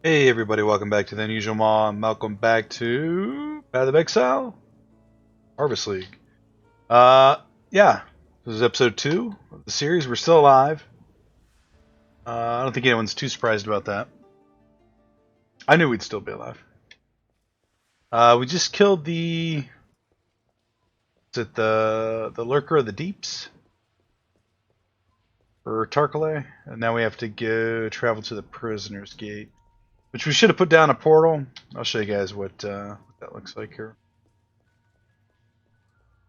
Hey everybody, welcome back to TheUnusualMaw, and welcome back to Path of Exile, Harvest League. Yeah, this is episode 2 of the series. We're still alive. I don't think anyone's too surprised about that. I knew we'd still be alive. We just killed the Lurker of the Deeps? Or Tarkale, and now we have to go travel to the Prisoner's Gate. Which we should have put down a portal. I'll show you guys what that looks like here.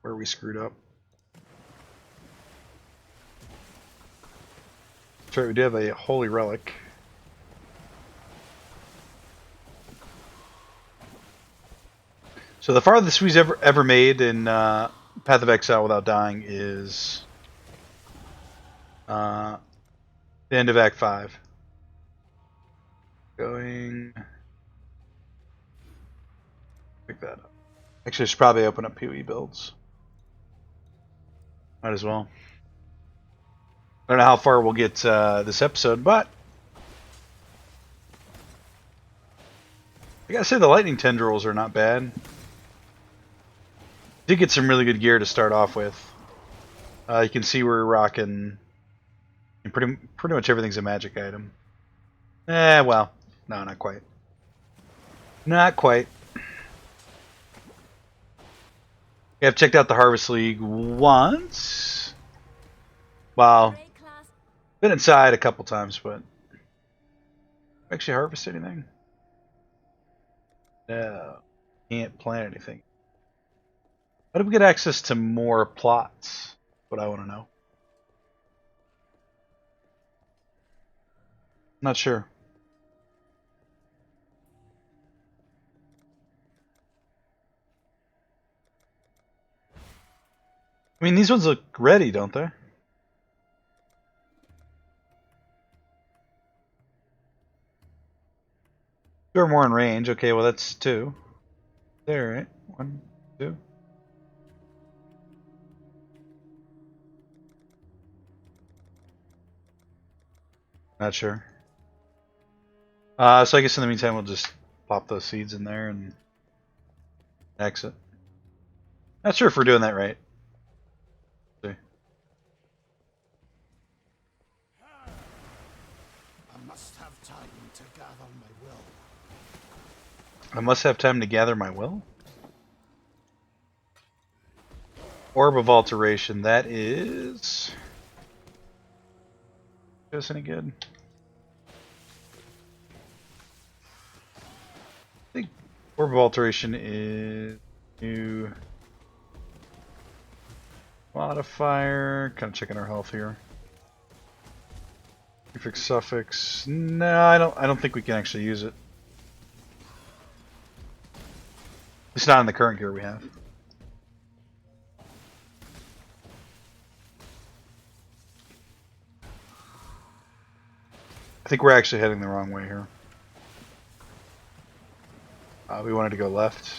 Where we screwed up. That's right, we do have a holy relic. So the farthest we've ever made in Path of Exile without dying is the end of Act 5. Going... Pick that up. Actually, I should probably open up PoE builds. Might as well. I don't know how far we'll get this episode, but I gotta say the lightning tendrils are not bad. Did get some really good gear to start off with. You can see we're rocking, and pretty much everything's a magic item. Well, no, not quite. Not quite. I've checked out the Harvest League once. Well, been inside a couple times, but actually harvest anything? No, can't plant anything. How do we get access to more plots? What I want to know. Not sure. I mean, these ones look ready, don't they? Two or more in range. Okay, well that's 2. There, right? 1, 2. Not sure. So I guess in the meantime we'll just pop those seeds in there and exit. Not sure if we're doing that right. Let's see. I must have time to gather my will. I must have time to gather my will? Orb of Alteration, that is... Is this any good? I think Orb of Alteration is new modifier. Kind of checking our health here. Prefix suffix. No, I don't think we can actually use it. It's not in the current gear we have. I think we're actually heading the wrong way here. We wanted to go left.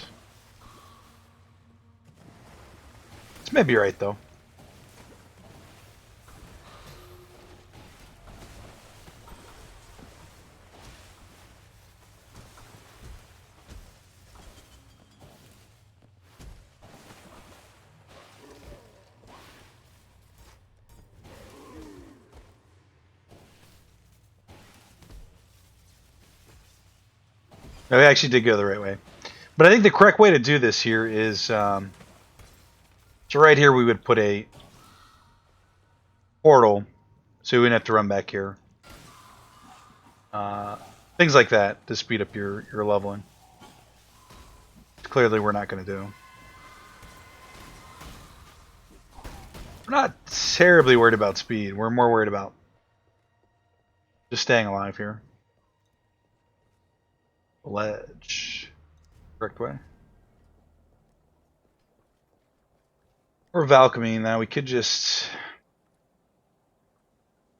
This may be right though. No, we actually did go the right way. But I think the correct way to do this here is, so right here we would put a portal, so we wouldn't have to run back here. Things like that to speed up your leveling. Clearly we're not going to do. We're not terribly worried about speed. We're more worried about just staying alive here. Ledge. Correct way. Or Valkyrie now. We could just...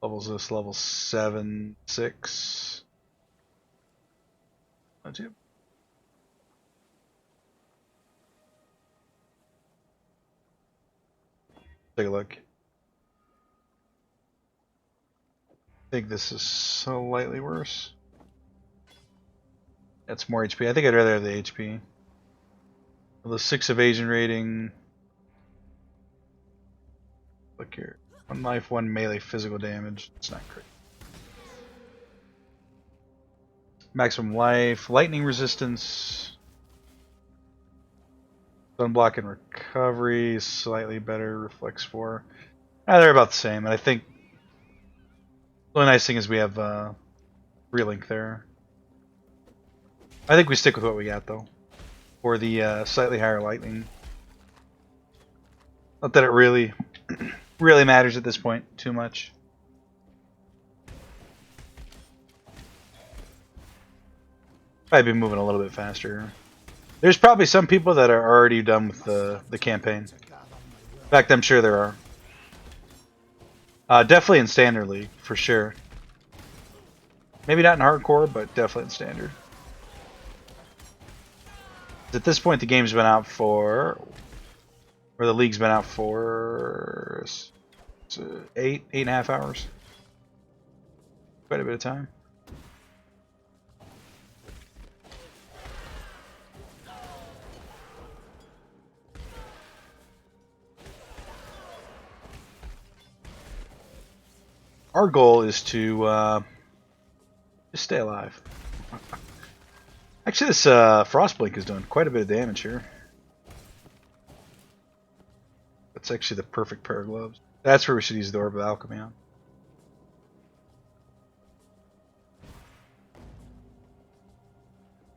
Levels this, level 7, 6. Not too. Take a look. I think this is slightly worse. That's more HP. I think I'd rather have the HP. The 6 evasion rating. Look here. 1 life, 1 melee physical damage. It's not great. Maximum life, lightning resistance, sunblock and recovery, slightly better. Reflex 4. They're about the same, and I think the only nice thing is we have relink there. I think we stick with what we got though, for the slightly higher lightning. Not that it really matters at this point too much. Probably be moving a little bit faster. There's probably some people that are already done with the campaign. In fact, I'm sure there are. Definitely in Standard League, for sure. Maybe not in Hardcore, but definitely in Standard. At this point, the game's been out for... Or the league's been out for... 8.5 hours. Quite a bit of time. Our goal is to just stay alive. Actually, this Frostblink is doing quite a bit of damage here. That's actually the perfect pair of gloves. That's where we should use the Orb of Alchemy on.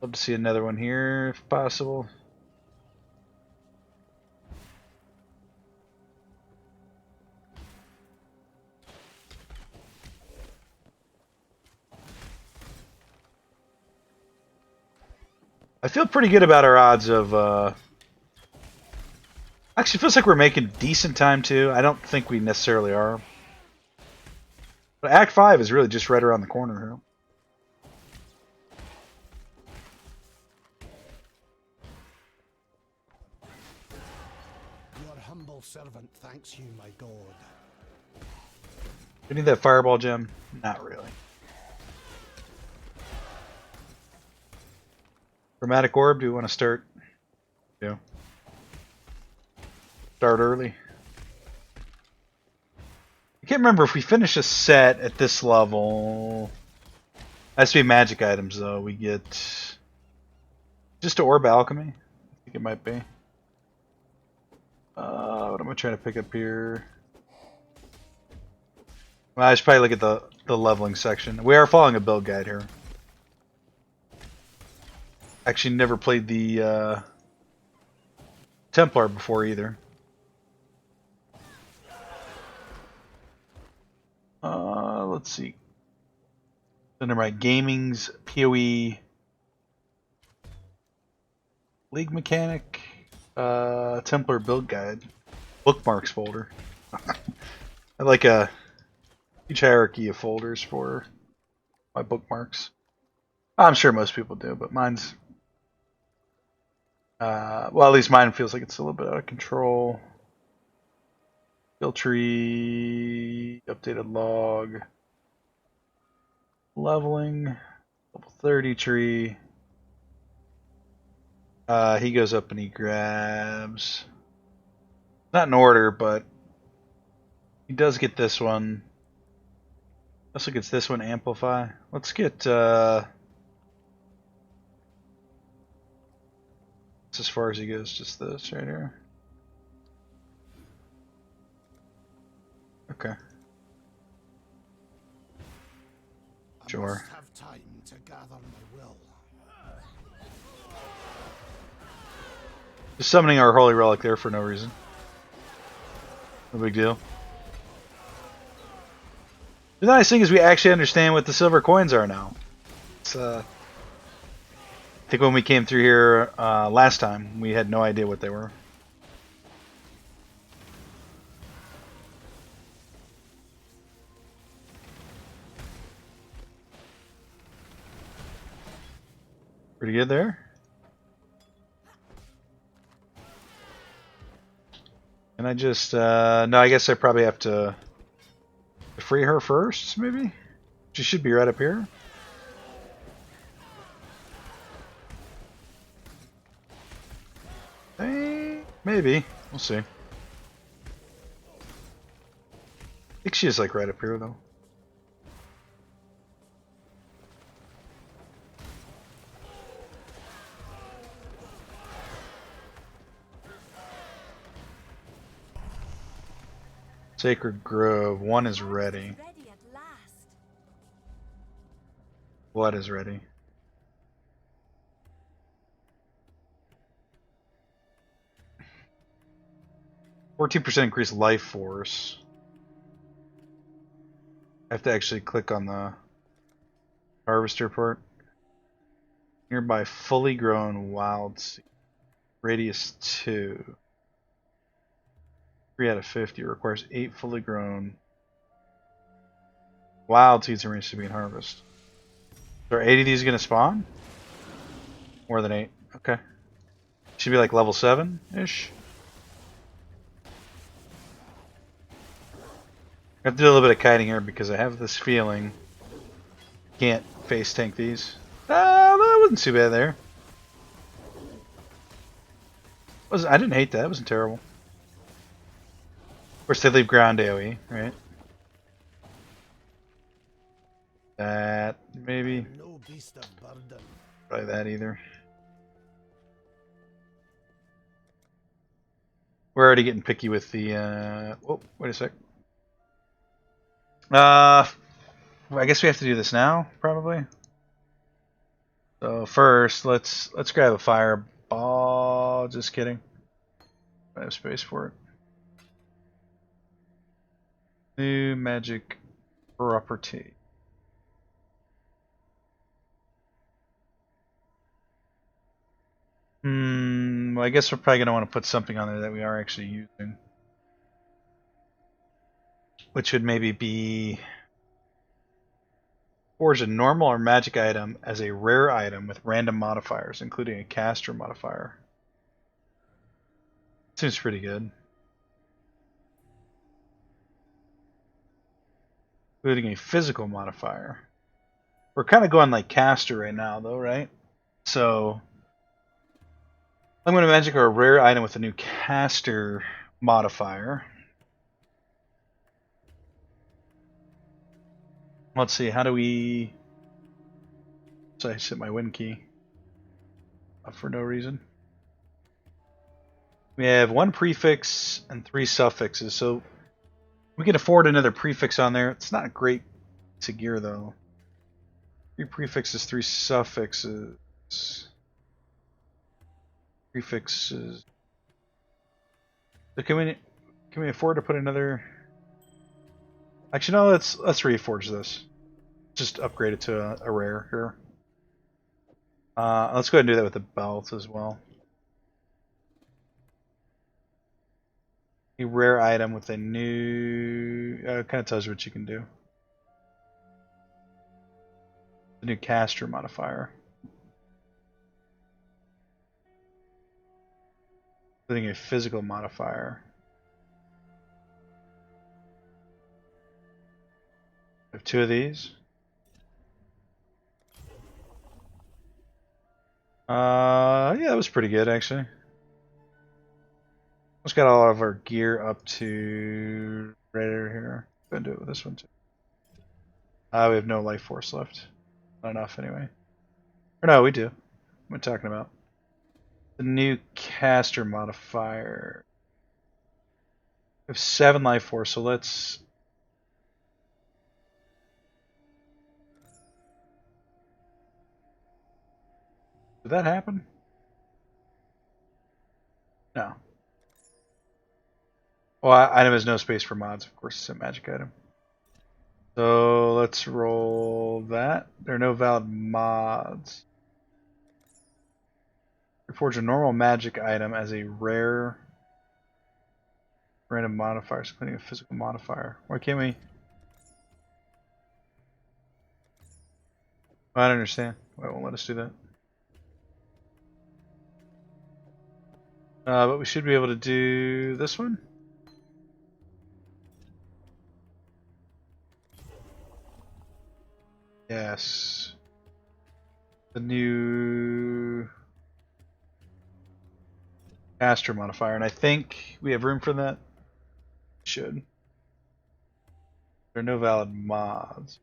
Love to see another one here, if possible. I feel pretty good about our odds of... Actually, feels like we're making decent time, too. I don't think we necessarily are. But Act 5 is really just right around the corner here. Your humble servant thanks you, my god. We need that fireball gem? Not really. Chromatic Orb, do we want to start? Yeah. Start early. I can't remember if we finish a set at this level. Has to be magic items though. We get just an Orb Alchemy. I think it might be. What am I trying to pick up here? Well, I should probably look at the leveling section. We are following a build guide here. Actually never played the Templar before either. Let's see. Under my gaming's PoE League Mechanic Templar build guide bookmarks folder. I like a huge hierarchy of folders for my bookmarks. I'm sure most people do, but mine's well, at least mine feels like it's a little bit out of control. Skill tree, updated log, leveling, level 30 tree. He goes up and he grabs, not in order, but he does get this one. Also gets this one, amplify. Let's get as far as he goes, just this right here. Okay. Sure. I must have time to gather my will. Just summoning our holy relic there for no reason. No big deal. The nice thing is we actually understand what the silver coins are now. It's I think when we came through here last time, we had no idea what they were. Pretty good there. And I just, no, I guess I probably have to free her first, maybe? She should be right up here. Maybe. We'll see. I think she is like right up here though. Sacred Grove. One is ready. Ready at last. What is ready? %14 increased life force. I have to actually click on the harvester part. Nearby fully grown wild seed. Radius 2. 3 out of 50. Requires 8 fully grown wild seeds and range to be in harvest. So are 8 of these going to spawn? More than 8. Okay. Should be like level 7-ish. I have to do a little bit of kiting here because I have this feeling can't face tank these. That wasn't too bad there. I didn't hate that. It wasn't terrible. Of course, they leave ground AoE, right? That maybe. No beast of burden. Probably that either. We're already getting picky with the. Oh, wait a sec. I guess we have to do this now, probably. So first, let's grab a fireball. Just kidding. I have space for it. New magic property. Well, I guess we're probably gonna want to put something on there that we are actually using, which would maybe be forge a normal or magic item as a rare item with random modifiers, including a caster modifier. Seems pretty good. Including a physical modifier. We're kind of going like caster right now, though, right? So I'm going to magic a rare item with a new caster modifier. Let's see, how do we... So I set my win key up for no reason. We have 1 prefix and 3 suffixes, so we can afford another prefix on there. It's not great to gear though. 3 prefixes, 3 suffixes. Prefixes. So can we afford to put another? Actually, no. Let's reforge this. Just upgrade it to a rare here. Let's go ahead and do that with the belt as well. A rare item with a new. Kind of tells you what you can do. The new caster modifier. Including a physical modifier. I have 2 of these. Yeah, that was pretty good actually. Let's get all of our gear up to right here. Go and do it with this one too. We have no life force left. Not enough anyway. Or no, we do. What am I talking about? The new caster modifier. We have 7 life force, so let's... Did that happen? No. Well, item has no space for mods. Of course, it's a magic item. So let's roll that. There are no valid mods. Forge a normal magic item as a rare random modifier, including a physical modifier. Why can't we? I don't understand. Why it won't let us do that? But we should be able to do this one. Yes. The new... caster modifier, and I think we have room for that. Should. There are no valid mods.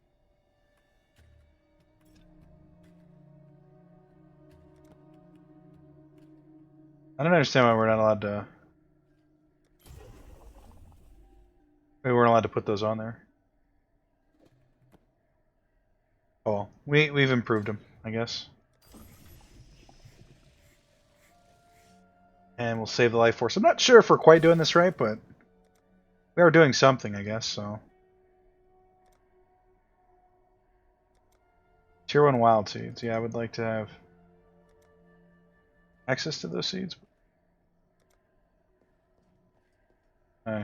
I don't understand why we're not allowed to. We weren't allowed to put those on there. Oh, well, we've improved them, I guess. And we'll save the life force. I'm not sure if we're quite doing this right, but we are doing something, I guess. So, Tier 1 wild seeds. Yeah, I would like to have access to those seeds. How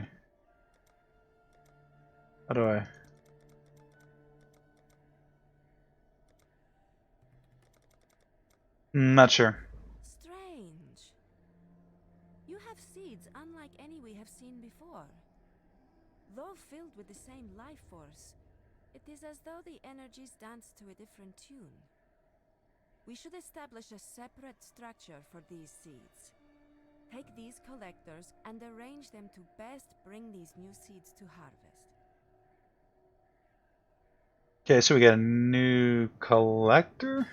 do I? Not sure. Strange. You have seeds unlike any we have seen before. Though filled with the same life force, it is as though the energies dance to a different tune. We should establish a separate structure for these seeds. Take these collectors and arrange them to best bring these new seeds to harvest. Okay, so we got a new collector.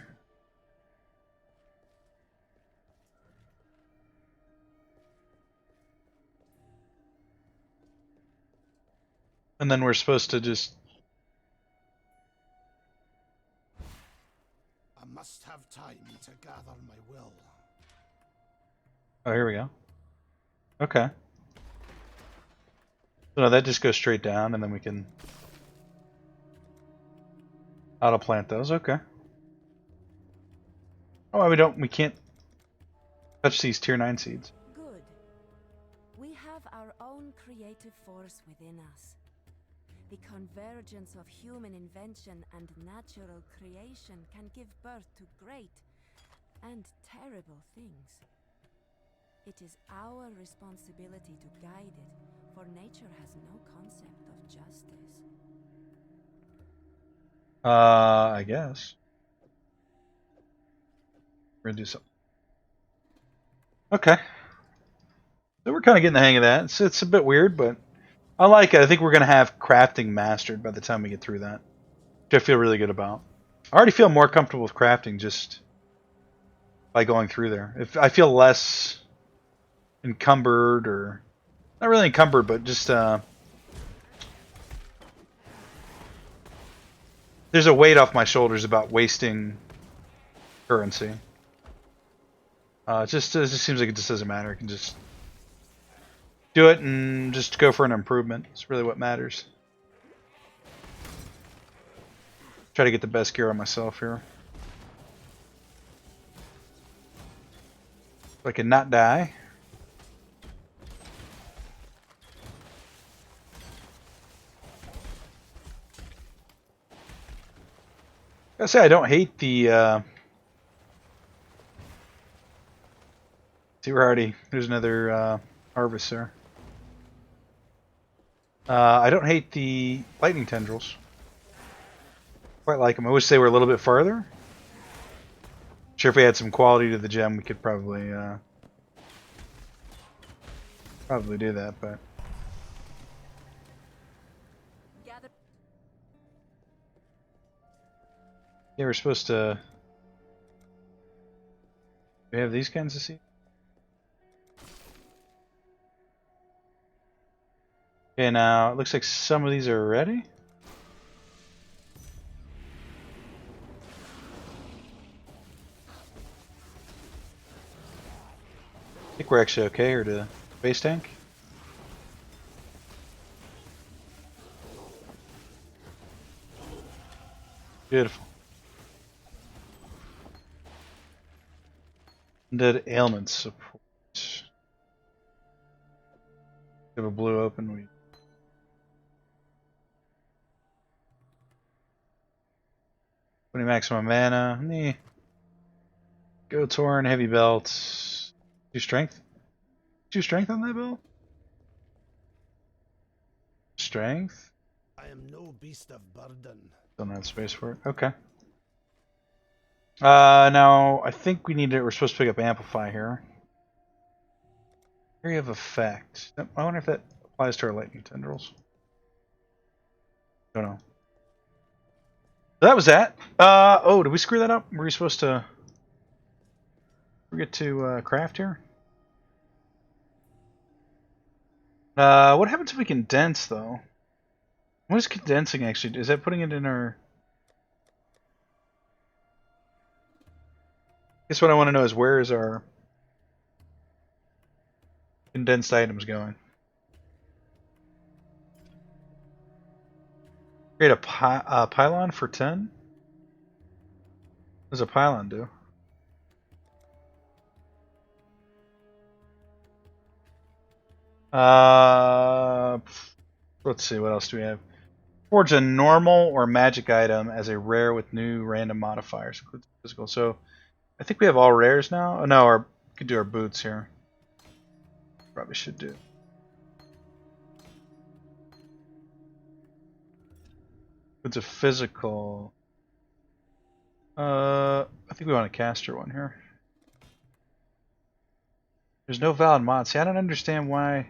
And then we're supposed to just... I must have time to gather my will. Oh, here we go. Okay. So no, that just goes straight down, and then we can auto plant those. Okay. Oh, we can't touch these tier 9 seeds. Good. We have our own creative force within us. The convergence of human invention and natural creation can give birth to great and terrible things. It is our responsibility to guide it, for nature has no concept of justice. I guess. We're gonna do something. Okay. So we're kind of getting the hang of that. It's a bit weird, but I like it. I think we're going to have crafting mastered by the time we get through that, which I feel really good about. I already feel more comfortable with crafting just by going through there. If I feel less encumbered, or not really encumbered, but just there's a weight off my shoulders about wasting currency. It just seems like it just doesn't matter. I can just do it and just go for an improvement. It's really what matters. Try to get the best gear on myself here. So I can not die. I say I don't hate the. See, we're already. There's another harvester. I don't hate the lightning tendrils. Quite like them. I wish they were a little bit farther. Sure, if we had some quality to the gem, we could probably do that. But yeah, we're supposed to. Do we have these kinds of seeds? Okay, now it looks like some of these are ready. I think we're actually okay here to base tank. Beautiful. Undead ailment support. We have a blue open. We 20 maximum mana. Go Torn, heavy belt. 2 strength. 2 strength on that belt? Strength? I am no beast of burden. Don't have space for it. Okay. Now I think we're supposed to pick up Amplify here. Area of effect. I wonder if that applies to our lightning tendrils. Don't know. That was that. Oh, did we screw that up? Were we supposed to get to craft here? What happens if we condense though? What is condensing actually? Is that putting it in our? I guess what I want to know is where is our condensed items going? Create a pylon for 10? What does a pylon do? Let's see, what else do we have? Forge a normal or magic item as a rare with new random modifiers, includes physical. So I think we have all rares now. Oh no, we could do our boots here. Probably should do. It's a physical. I think we want a caster one here. There's no valid mod. See, I don't understand why.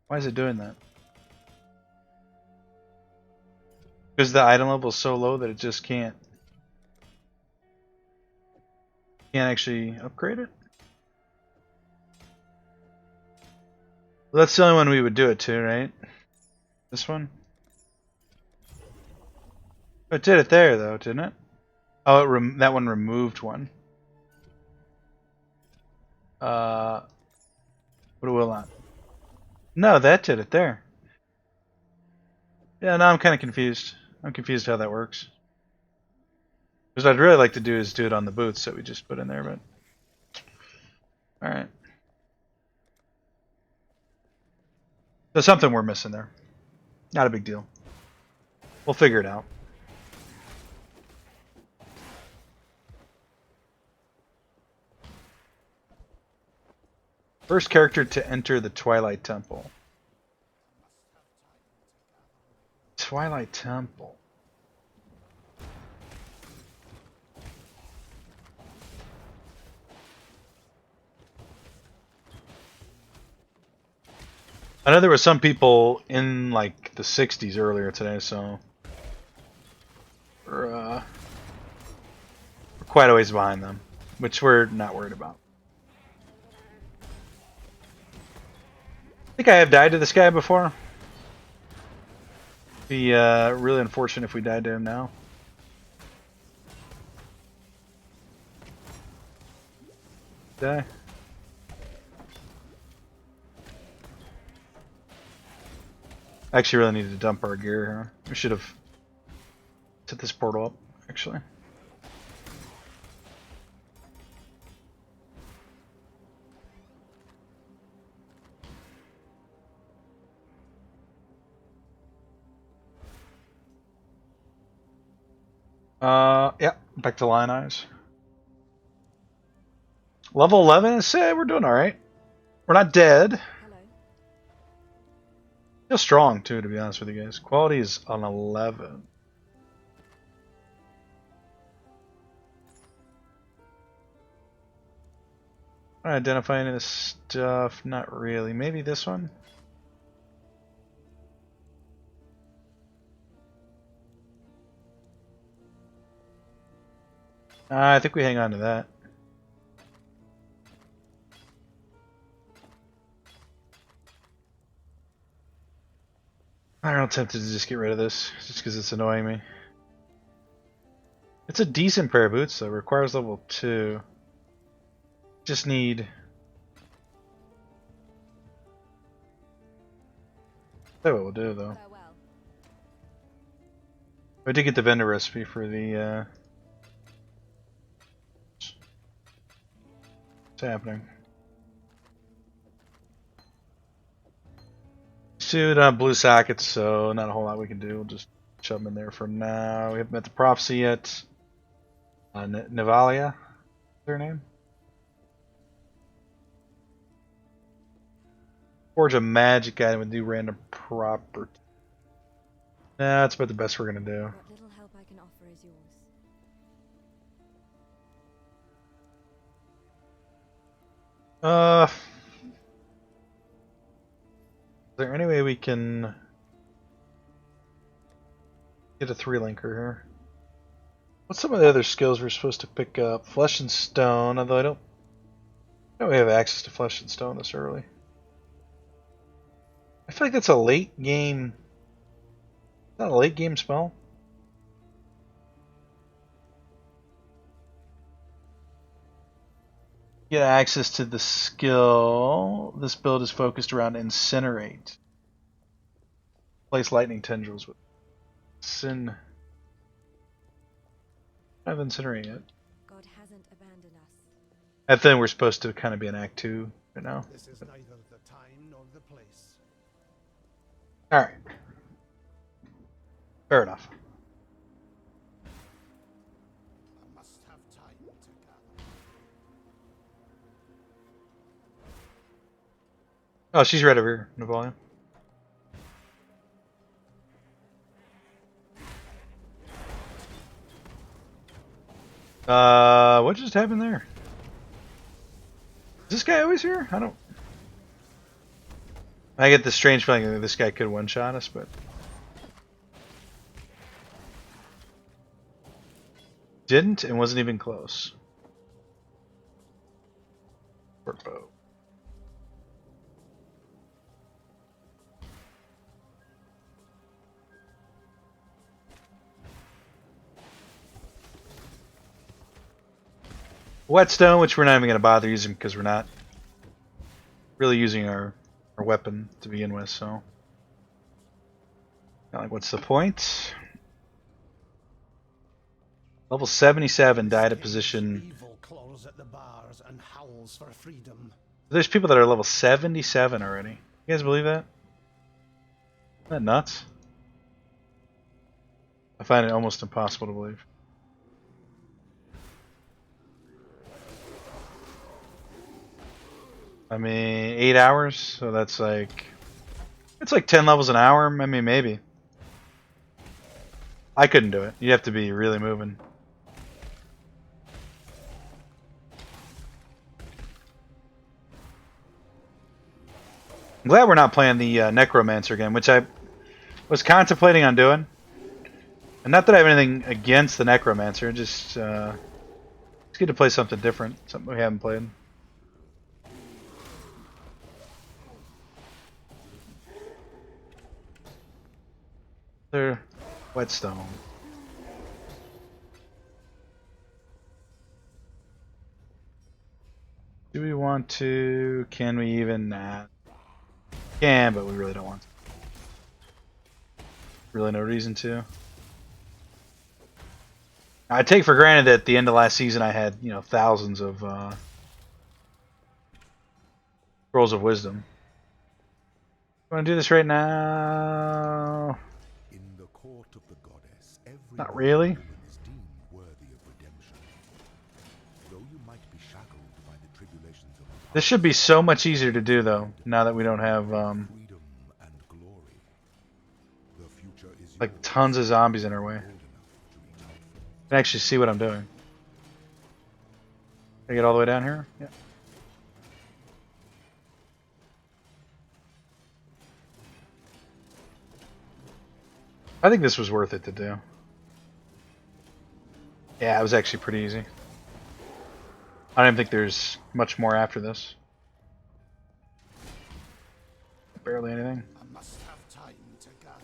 Why is it doing that? Because the item level is so low that it just can't actually upgrade it. Well, that's the only one we would do it to, right? This one. Oh, it did it there though, didn't it? Oh, that one removed one. What will not? No, that did it there. Yeah, now I'm kind of confused. I'm confused how that works. Because what I'd really like to do is do it on the boots that we just put in there, but... Alright. There's something we're missing there. Not a big deal. We'll figure it out. First character to enter the Twilight Temple. Twilight Temple. I know there were some people in like the 60s earlier today, so we're quite a ways behind them, which we're not worried about. I think I have died to this guy before. Be really unfortunate if we died to him now. Die. I actually really needed to dump our gear here. We should have set this portal up, actually. Yeah, back to Lion Eyes. Level 11 is we're doing alright. We're not dead. Hello. Feel strong too, to be honest with you guys. Quality is on 11. I don't identify any of this stuff. Not really. Maybe this one? I think we hang on to that. I'm tempted to just get rid of this, just because it's annoying me. It's a decent pair of boots, though. Requires level 2. Just need... That's what we'll do, though. Farewell. I did get the vendor recipe for the... What's happening? Two blue sockets, so not a whole lot we can do. We'll just shove them in there for now. We haven't met the prophecy yet. Navalia, is her name? Forge a magic item with new random property. Nah, that's about the best we're gonna do. What little help I can offer is yours. there any way we can get a 3-linker here? What's some of the other skills we're supposed to pick up? Flesh and Stone, although I don't know we have access to Flesh and Stone this early. I feel like that's a late game. Not a late game spell. Get access to the skill. This build is focused around Incinerate. Place lightning tendrils with Sin. I haven't Incinerate yet. God hasn't abandoned us. I think we're supposed to kind of be in Act 2 right now. This is neither the time nor the place. Alright. Fair enough. I must have time to gather. Oh, she's right over here in the volume. What just happened there? Is this guy always here? I don't... I get the strange feeling that this guy could one-shot us, but... Didn't and wasn't even close. Bow. Whetstone, which we're not even going to bother using because we're not really using our weapon to begin with, so... Not like, what's the point? Level 77 died at position. Evil claws at the bars and howls for freedom. There's people that are level 77 already. You guys believe that? Isn't that nuts? I find it almost impossible to believe. I mean, 8 hours, so that's like... It's like 10 levels an hour, I mean, maybe. I couldn't do it. You have to be really moving. I'm glad we're not playing the necromancer again, which I was contemplating on doing. And not that I have anything against the necromancer, just it's good to play something different, something we haven't played. There, Whetstone. Do we want to? Can we even? Nah. Can, but we really don't want to. Really no reason to. I take for granted that at the end of last season I had, you know, thousands of Scrolls of Wisdom. Want to do this right now? In the court of the goddess, every Not really. woman is deemed worthy of redemption. Though you might be shackled by the tribulations of the This should be so much easier to do, though, now that we don't have freedom and glory. The future is like yours, tons of zombies in our way. old enough to reach out for. I can actually see what I'm doing. Can I get all the way down here? Yeah. I think this was worth it to do. Yeah, it was actually pretty easy. I don't think there's much more after this. Barely anything. I must have time to gather.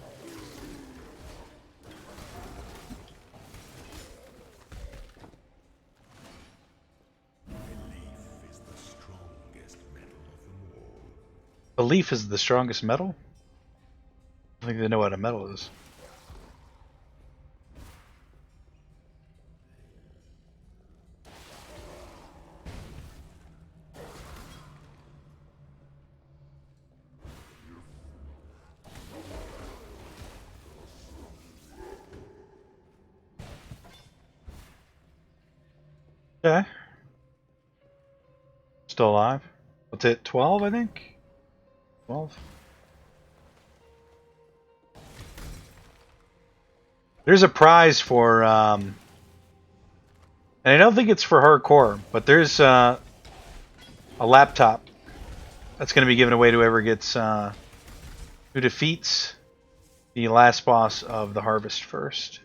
Belief is the strongest metal of them all. Belief is the strongest metal? I don't think they know what a metal is. Okay. Still alive. What's it? 12, I think? 12. There's a prize for, and I don't think it's for hardcore, but there's a laptop that's going to be given away to whoever gets who defeats the last boss of the Harvest first.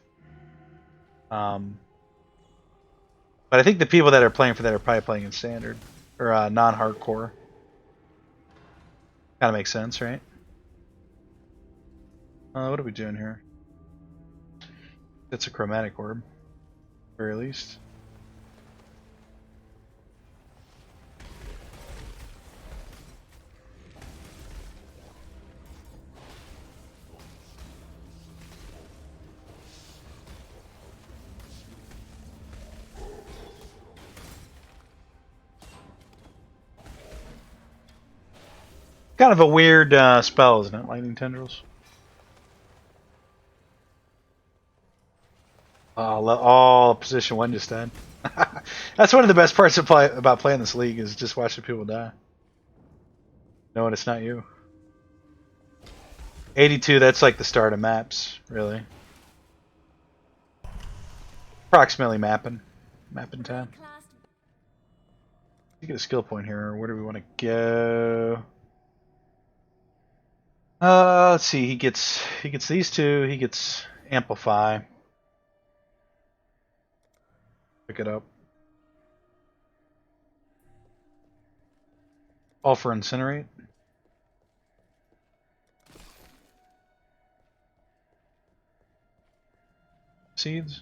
But I think the people that are playing for that are probably playing in standard or non-hardcore. Kind of makes sense, right? What are we doing here? It's a chromatic orb, at the very least. Kind of a weird spell, isn't it? Lightning tendrils. All position one just died. That's one of the best parts of about playing this league is just watching people die. Knowing it's not you. 82, that's like the start of maps, really. Approximately mapping time. You get a skill point here. Where do we want to go? Let's see. He gets these two. He gets amplify. Pick it up. All for incinerate. Seeds.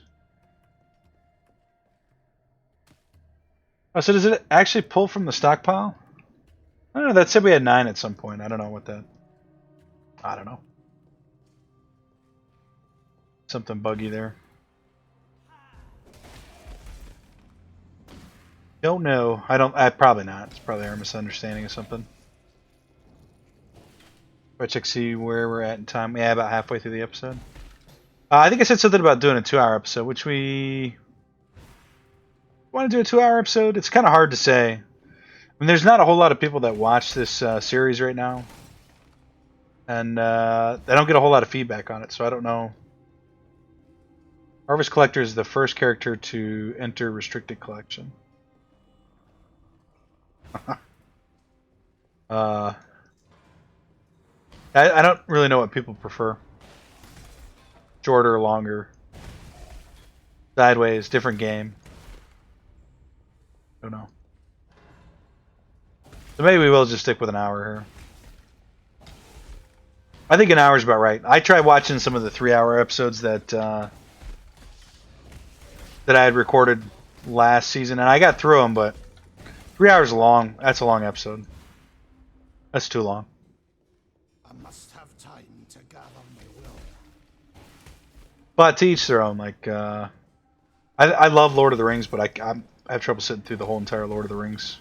Oh, so does it actually pull from the stockpile? I don't know. That said we had 9 at some point. I don't know what that. I don't know. Something buggy there. Don't know. Probably not. It's probably our misunderstanding of something. If I check see where we're at in time. Yeah, about halfway through the episode. I think I said something about doing a 2-hour episode, which we want to do a 2-hour episode. It's kind of hard to say. I mean, there's not a whole lot of people that watch this series right now, and I don't get a whole lot of feedback on it, so I don't know. Harvest Collector is the first character to enter restricted collection. I don't really know what people prefer. Shorter, longer, sideways, different game. Don't know. So maybe we will just stick with an hour here. I think an hour is about right. I tried watching some of the 3-hour episodes that I had recorded last season, and I got through them, but 3 hours long. That's a long episode. That's too long. I must have time to gather my will. But to each their own. Like, I love Lord of the Rings, but I have trouble sitting through the whole entire Lord of the Rings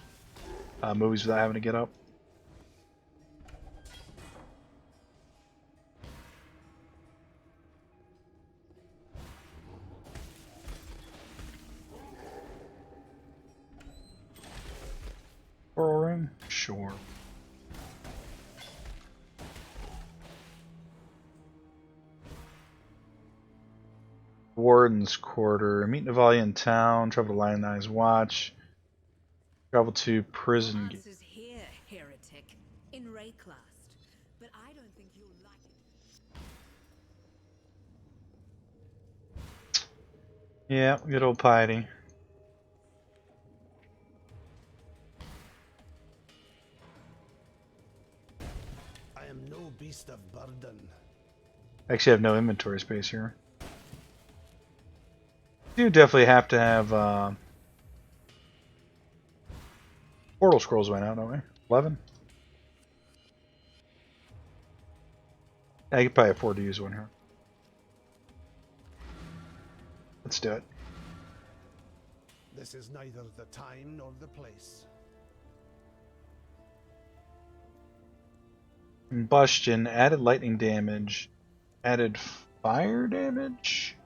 movies without having to get up. Coral ring? Sure. Warden's Quarter. Meet Navalia in town. Travel to Lionized Watch. Travel to prison. Answers here, heretic. In Rayclast. But I don't think you'll like it. Yeah, good old piety. I am no beast of burden. Actually, I have no inventory space here. You do definitely have to have portal scrolls right now, don't we? 11? I could probably afford to use one here. Let's do it. This is neither the time nor the place. Combustion, added lightning damage, added fire damage.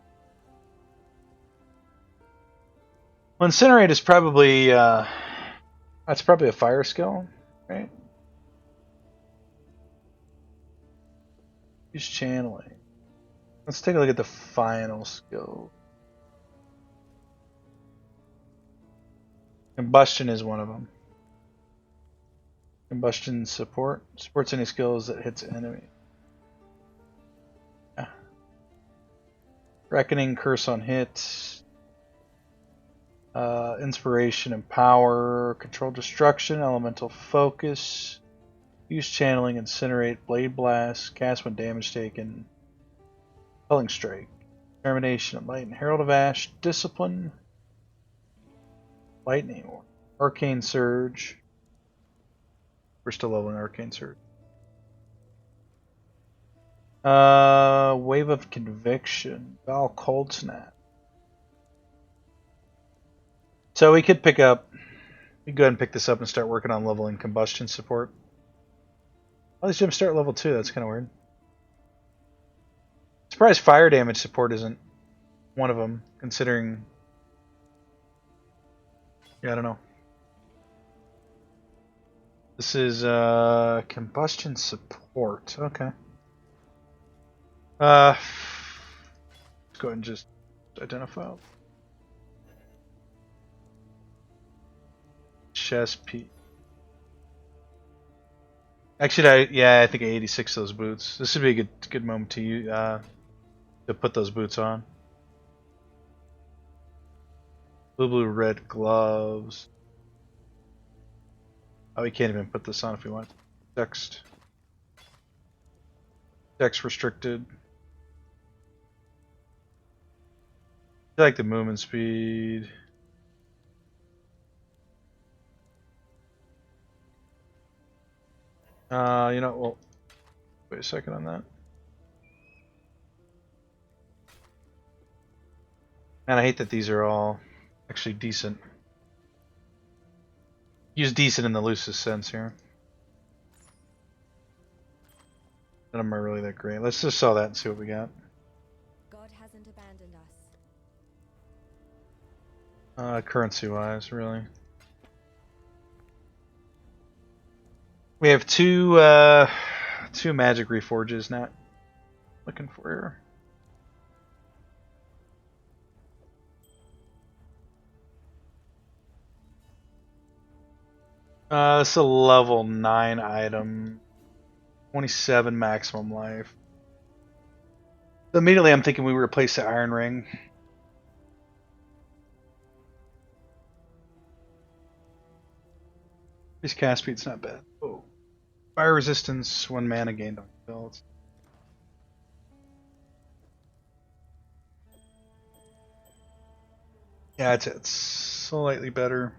Well, Incinerate is probably that's probably a fire skill, right? Use channeling. Let's take a look at the final skill. Combustion is one of them. Combustion support. Supports any skills that hits enemy. Reckoning, curse on hit. Inspiration and power. Control destruction, elemental focus. Use channeling, incinerate, blade blast, cast when damage taken. Culling strike. Determination, light and herald of ash. Discipline. Lightning. Arcane surge. We're still leveling arcane surge. Wave of conviction. Val cold snap. So we could pick up. We could go ahead and pick this up and start working on leveling combustion support. Oh, these gems start level 2. That's kind of weird. Surprised fire damage support isn't one of them, considering. Yeah, I don't know. This is combustion support. Okay. Let's go ahead and just identify. Chest piece. Actually, I think I 86 those boots. This would be a good moment to put those boots on. Blue, red gloves. Oh, we can't even put this on if we want. Text restricted. I like the movement speed. You know, well, wait a second on that. Man, I hate that these are all actually decent. Use decent in the loosest sense here. None of them are really that great. Let's just sell that and see what we got. God hasn't abandoned us. Currency-wise, really. We have two magic reforges. Not looking for here. This is a level 9 item. 27 maximum life. So immediately I'm thinking we replace the iron ring. This cast speed's not bad. Oh. Fire resistance, 1 mana gained on builds. Yeah, it's slightly better.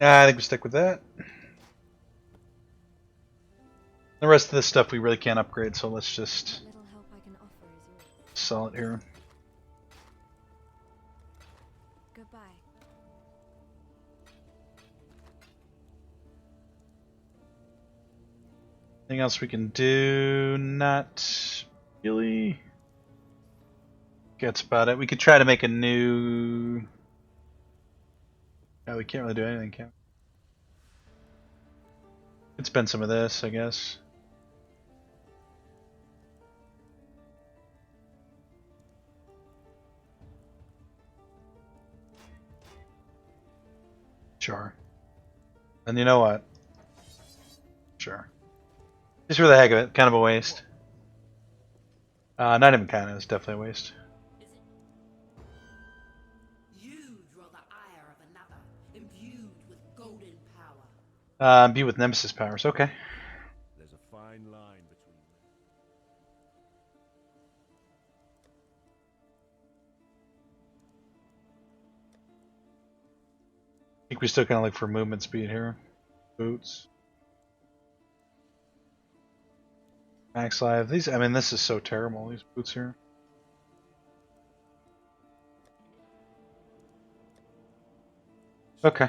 I think we stick with that. The rest of this stuff we really can't upgrade, so let's just Little help I can offer is yours. sell it here. Goodbye. Anything else we can do? Not really. That's about it. We could try to make a new. No, we can't really do anything, can we? Could spend some of this, I guess. Sure. And you know what? Sure. Just for the heck of it, kind of a waste. Not even kind of, it's definitely a waste. You draw the ire of another, imbued with golden power. Be with Nemesis powers, okay. There's a fine line between them. I think we still kind of look for movement speed here. Boots. Max life. These, I mean, this is so terrible, these boots here. Okay.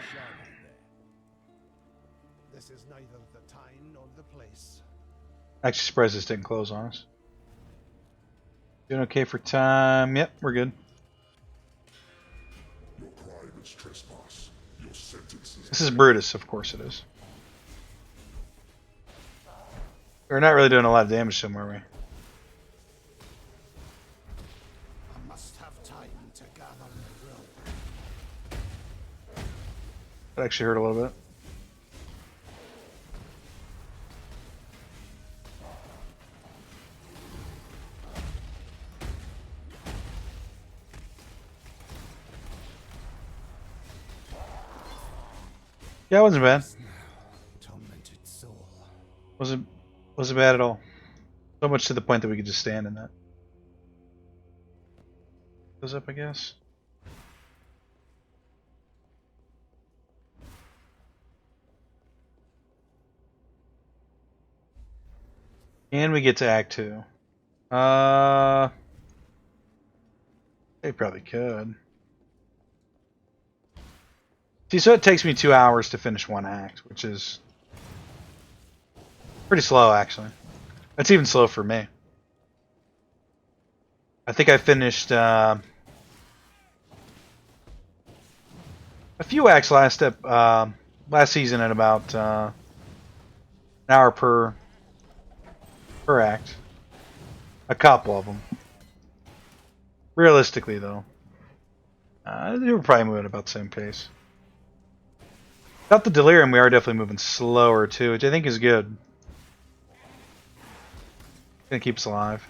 This is neither the time nor the place. Actually surprised this didn't close on us. Doing okay for time. Yep, we're good. Your crime is trespass. Your sentence is This is Brutus, of course it is. We're not really doing a lot of damage to him, are we? I must have time to gather my will. That actually hurt a little bit. Yeah, it wasn't bad. Tormented soul. Wasn't bad at all. So much to the point that we could just stand in that. Goes up, I guess. And we get to Act 2. They probably could. See, so it takes me 2 hours to finish one act, which is pretty slow, actually. That's even slow for me. I think I finished a few acts last season at about an hour per act. A couple of them. Realistically, though, they were probably moving about the same pace. Without the delirium, we are definitely moving slower too, which I think is good. Gonna keep us alive.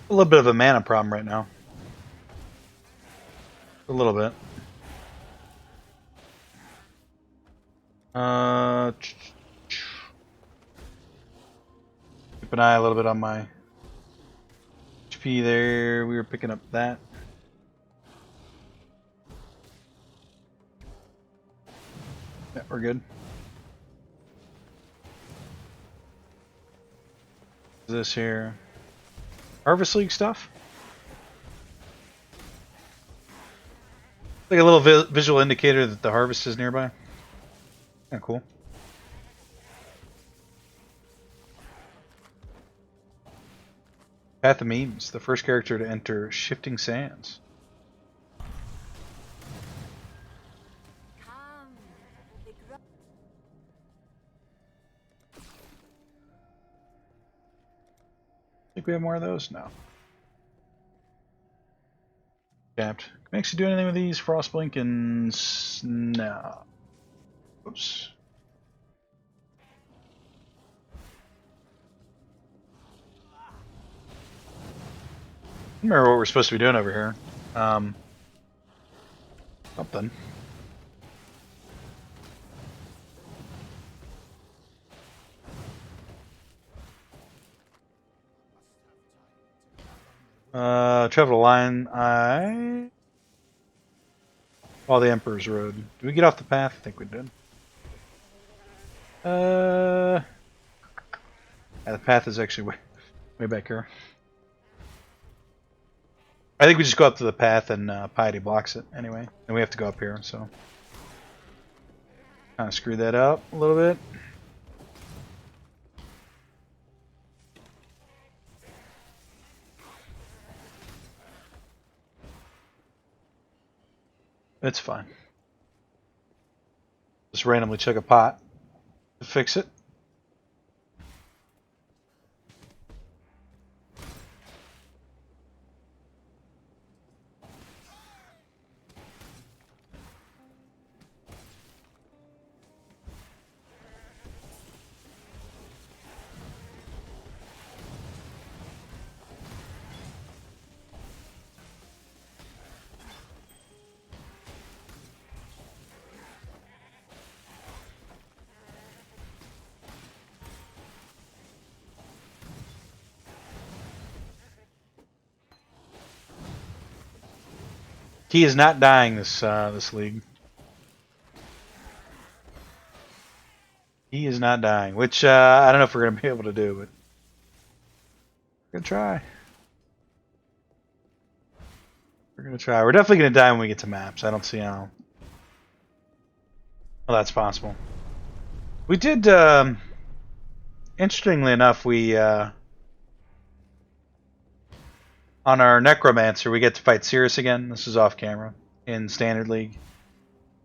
A little bit of a mana problem right now. A little bit. Keep an eye a little bit on my HP there. We were picking up that. Yeah, we're good. What's this here? Harvest League stuff? Like a little visual indicator that the harvest is nearby. Kinda cool. Path of Memes, the first character to enter Shifting Sands. Come. Think we have more of those? No. Capped. Can we actually do anything with these? Frostblink and... No. Oops. I don't remember what we're supposed to be doing over here. Something. Travel to line. Follow the Emperor's Road. Did we get off the path? I think we did. Yeah, the path is actually way back here. I think we just go up to the path and Piety blocks it anyway. And we have to go up here, so. Kind of screw that up a little bit. It's fine. Just randomly chuck a pot to fix it. He is not dying this league. He is not dying, which I don't know if we're gonna be able to do, but we're gonna try. We're gonna try. We're definitely gonna die when we get to maps. I don't see how Well, that's possible. We did, interestingly enough, we, on our necromancer, we get to fight Cirrus again. This is off camera in Standard League.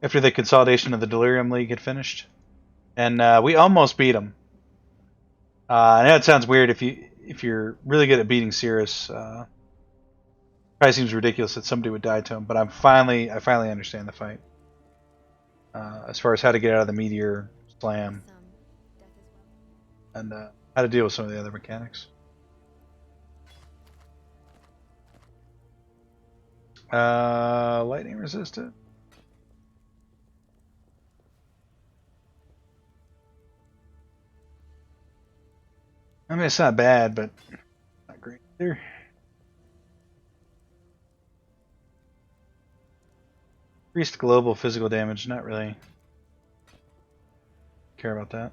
After the consolidation of the Delirium League had finished. And we almost beat him. I know it sounds weird if you're really good at beating Cirrus. Probably seems ridiculous that somebody would die to him, but I finally understand the fight. As far as how to get out of the meteor slam and how to deal with some of the other mechanics. Lightning resistant. I mean, it's not bad, but not great either. Increased global physical damage, not really care about that.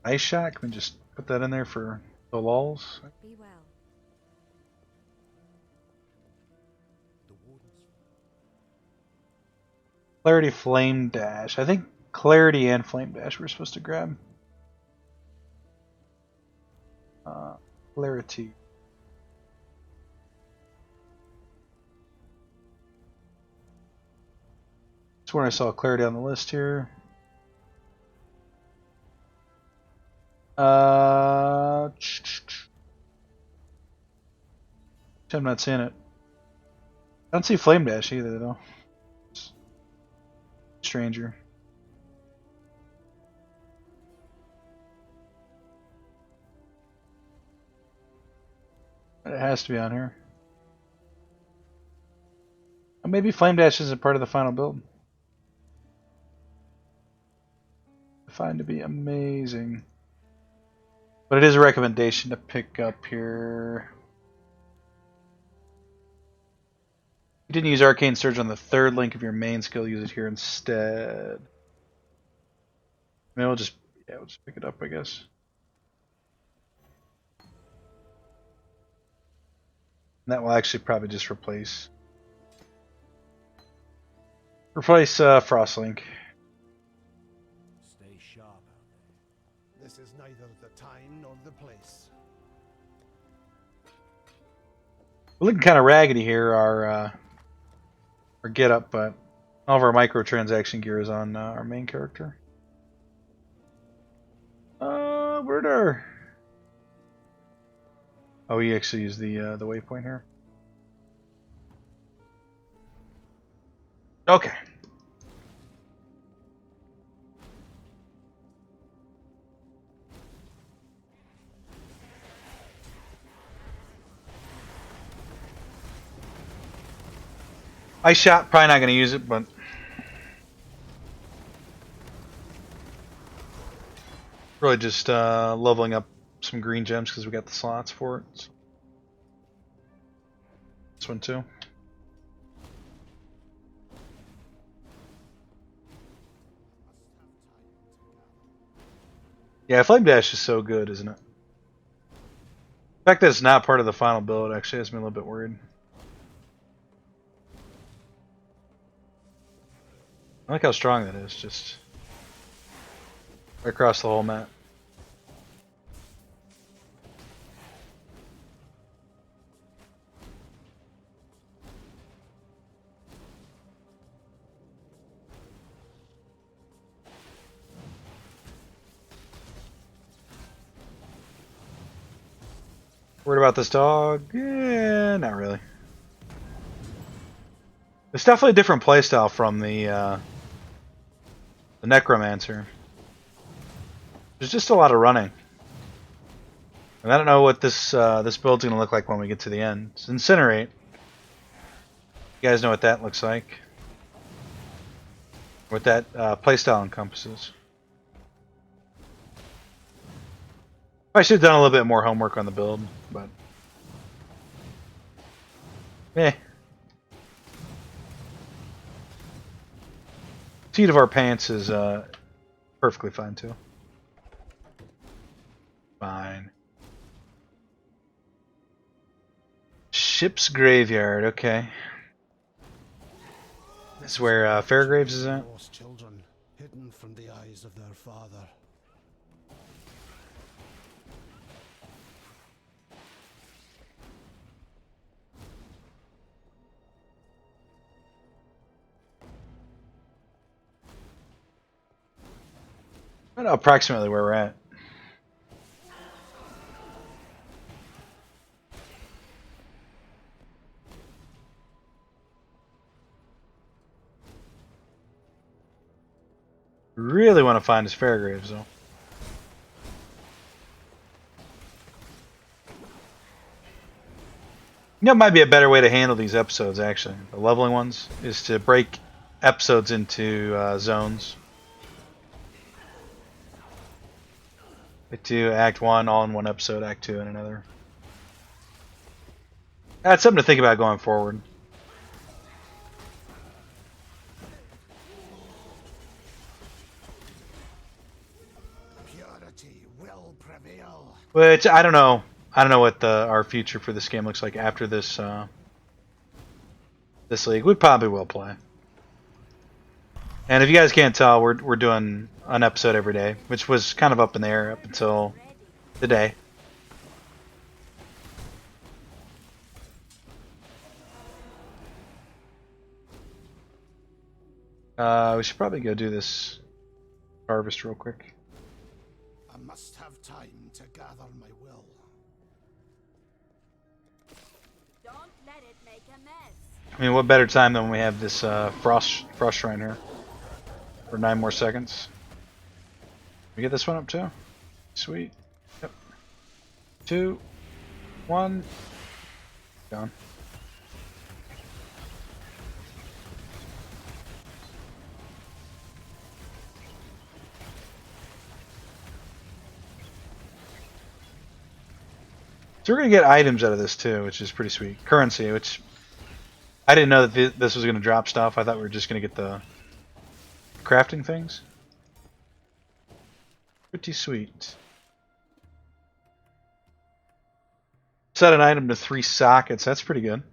Ice shot, can we just put that in there for the lulz? Be well. Clarity Flame Dash. I think Clarity and Flame Dash we're supposed to grab. Clarity. That's where I saw Clarity on the list here. I'm not seeing it. I don't see Flame Dash either, though. Stranger. It has to be on here. Or maybe Flame Dash isn't part of the final build. I find to be amazing. But it is a recommendation to pick up here. You didn't use Arcane Surge on the third link of your main skill, use it here instead. I mean, we'll just pick it up, I guess. And that will actually probably just replace Frostlink. Stay sharp out there. This is neither the time nor the place. We're looking kind of raggedy here, our get up, but all of our microtransaction gear is on our main character. Where'd our... Oh, he actually used the waypoint here. Okay. Ice shot, probably not going to use it, but really just leveling up some green gems because we got the slots for it. So. This one too. Yeah, Flame Dash is so good, isn't it? The fact that it's not part of the final build actually has me a little bit worried. I like how strong that is, just right across the whole map. Worried about this dog? Yeah, not really. It's definitely a different playstyle from the necromancer. There's just a lot of running, and I don't know what this this build's gonna look like when we get to the end. It's Incinerate. You guys know what that looks like. What that playstyle encompasses. I should have done a little bit more homework on the build, but Seat of our pants is perfectly fine too. Fine. Ship's graveyard, okay. This is where Fairgraves is at. Lost children, hidden from the eyes of their father. I know approximately where we're at. Really want to find his Fairgraves though. You know, it might be a better way to handle these episodes actually. The leveling ones is to break episodes into zones. Act 2, Act 1, all in one episode, Act 2 in another. That's something to think about going forward. Purity will prevail. Which I don't know. I don't know what our future for this game looks like after this this league. We probably will play. And if you guys can't tell, we're doing an episode every day, which was kind of up in the air up until today. We should probably go do this harvest real quick. I must have time to gather my will. Don't let it make a mess. I mean, what better time than when we have this frost shrine here for 9 more seconds? We get this one up too. Sweet. Yep. 2, 1. Gone. So we're going to get items out of this too, which is pretty sweet. Currency, which I didn't know that this was going to drop stuff. I thought we were just going to get the crafting things. Pretty sweet. Set an item to 3 sockets. That's pretty good.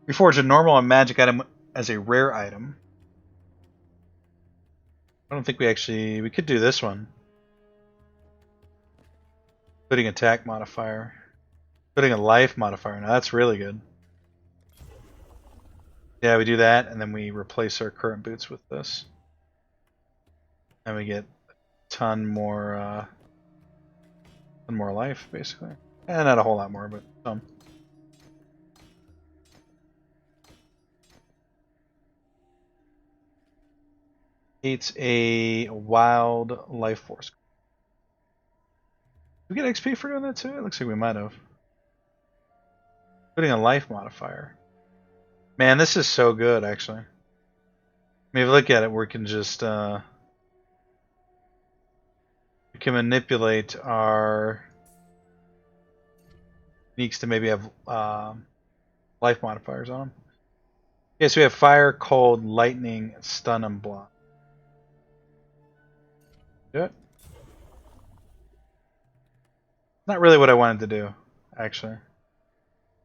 We forge a normal and magic item as a rare item. I don't think we could do this one. Putting attack modifier. Putting a life modifier. Now that's really good. Yeah, we do that and then we replace our current boots with this. And we get a ton more life basically. And not a whole lot more, but some. It's a wild life force. Did we get XP for doing that too? It looks like we might have. Putting a life modifier. Man, this is so good actually. I mean, if you look at it, we can just we can manipulate our sneaks to maybe have life modifiers on them. Okay, so we have fire, cold, lightning, stun, and block. Do it. Not really what I wanted to do, actually. In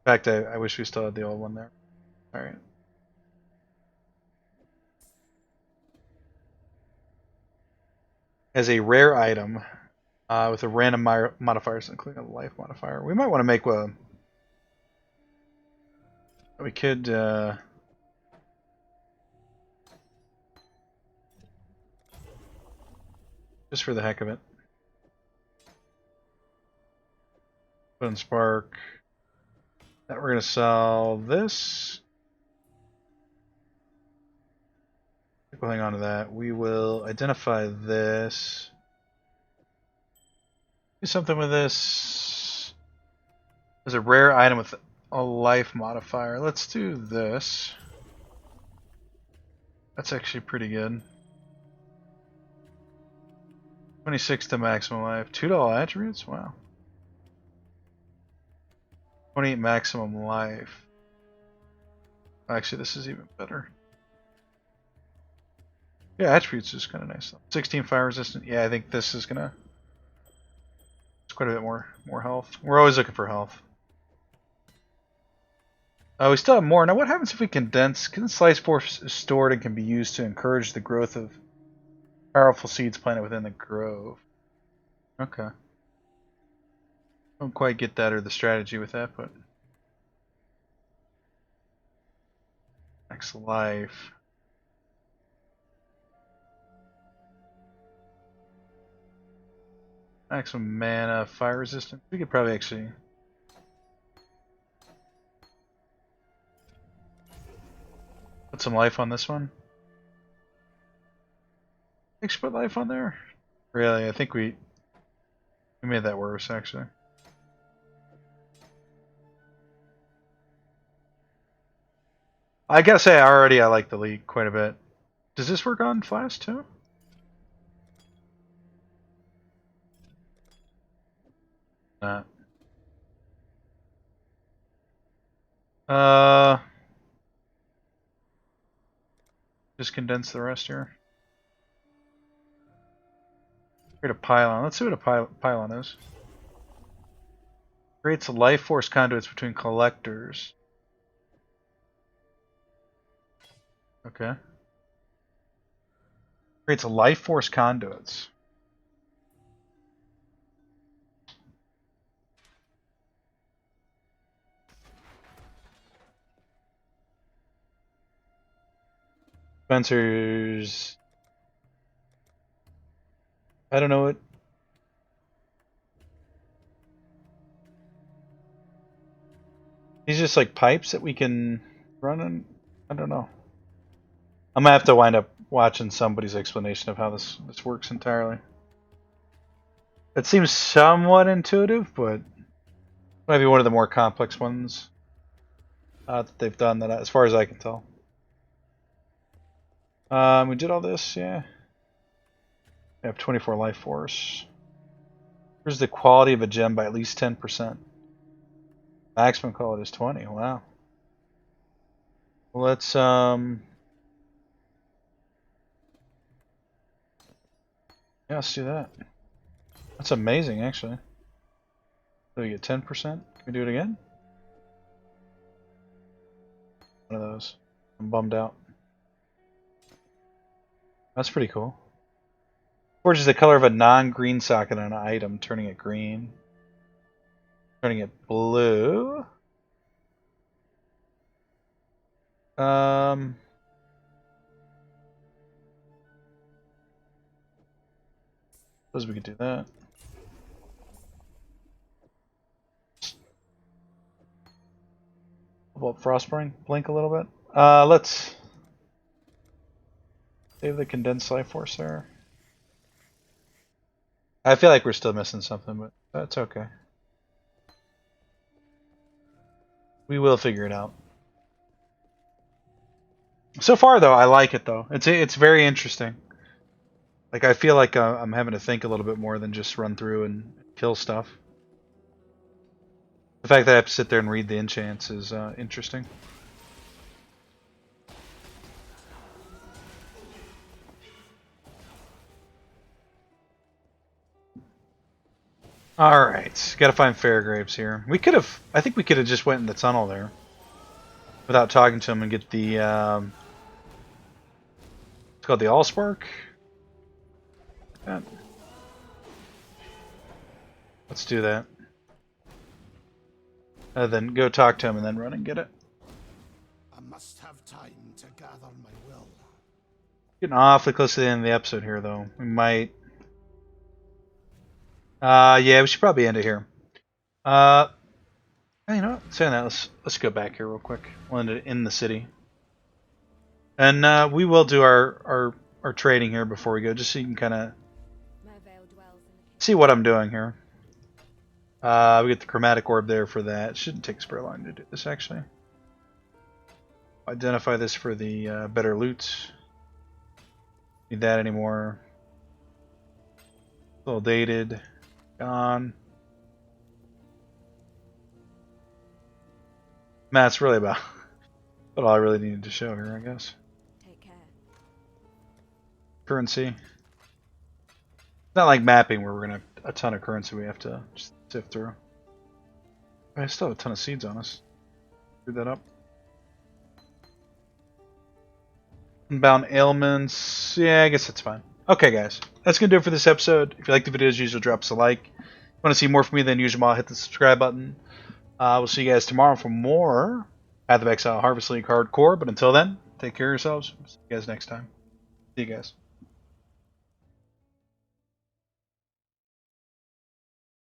fact, I wish we still had the old one there. Alright. As a rare item, with a random modifier, including a life modifier. We might want to make a... We could... just for the heck of it. Put in spark. That we're going to sell this. We'll hang on to that. We will identify this. Do something with this. There's a rare item with a life modifier. Let's do this. That's actually pretty good. 26 to maximum life. $2 attributes? Wow. 28 maximum life. Actually, this is even better. Yeah, attributes is kind of nice. 16 fire resistant. Yeah, I think this is gonna. It's quite a bit more health. We're always looking for health. We still have more. Now what happens if we condense? Condensed life force is stored and can be used to encourage the growth of powerful seeds planted within the grove. Okay. Don't quite get that or the strategy with that, but max life. Maximum mana, fire resistance. We could probably actually put some life on this one. Actually put life on there? Really, I think we made that worse actually. I gotta say I like the league quite a bit. Does this work on Flash too? Not. Just condense the rest here. Create a pylon. Let's see what a pylon is. Creates life force conduits between collectors. Okay. Creates life force conduits. Spencer's. I don't know what. These just like pipes that we can run in. I don't know. I'm gonna have to wind up watching somebody's explanation of how this works entirely. It seems somewhat intuitive, but might be one of the more complex ones that they've done. That, as far as I can tell. We did all this, yeah. We have 24 life force. Here's the quality of a gem by at least 10%. Maximum quality is 20. Wow. Well, let's yeah, let's do that. That's amazing, actually. So we get 10%. Can we do it again? One of those. I'm bummed out. That's pretty cool. Forges the color of a non-green socket on an item, turning it green. Turning it blue. Suppose we could do that. Well, Frostspring, blink a little bit. Let's save the condensed life force there. I feel like we're still missing something, but that's okay. We will figure it out. So far, though, I like it. Though it's very interesting. Like I feel like I'm having to think a little bit more than just run through and kill stuff. The fact that I have to sit there and read the enchants is interesting. Alright, gotta find Fairgraves here. We could have, I think we could have just went in the tunnel there. Without talking to him and get the, it's called the Allspark? Yeah. Let's do that. Then go talk to him and then run and get it. I must have time to gather my will. Getting awfully close to the end of the episode here, though. We might... yeah, we should probably end it here. You know what? Saying that, let's go back here real quick. We'll end it in the city. And we will do our trading here before we go, just so you can kind of see what I'm doing here. We get the chromatic orb there for that. Shouldn't take us very long to do this, actually. Identify this for the better loots. Need that anymore. A little dated. Gone. That's really about what all I really needed to show here, I guess. Take care. Currency. It's not like mapping where we're gonna have a ton of currency we have to just sift through. I still have a ton of seeds on us. Screw that up. Unbound ailments. Yeah, I guess that's fine. Okay, guys. That's going to do it for this episode. If you like the video, as usual, drop us a like. If you want to see more from me, then TheUnusualMaw, hit the subscribe button. We'll see you guys tomorrow for more Path of Exile Harvest League Hardcore. But until then, take care of yourselves. See you guys next time. See you guys.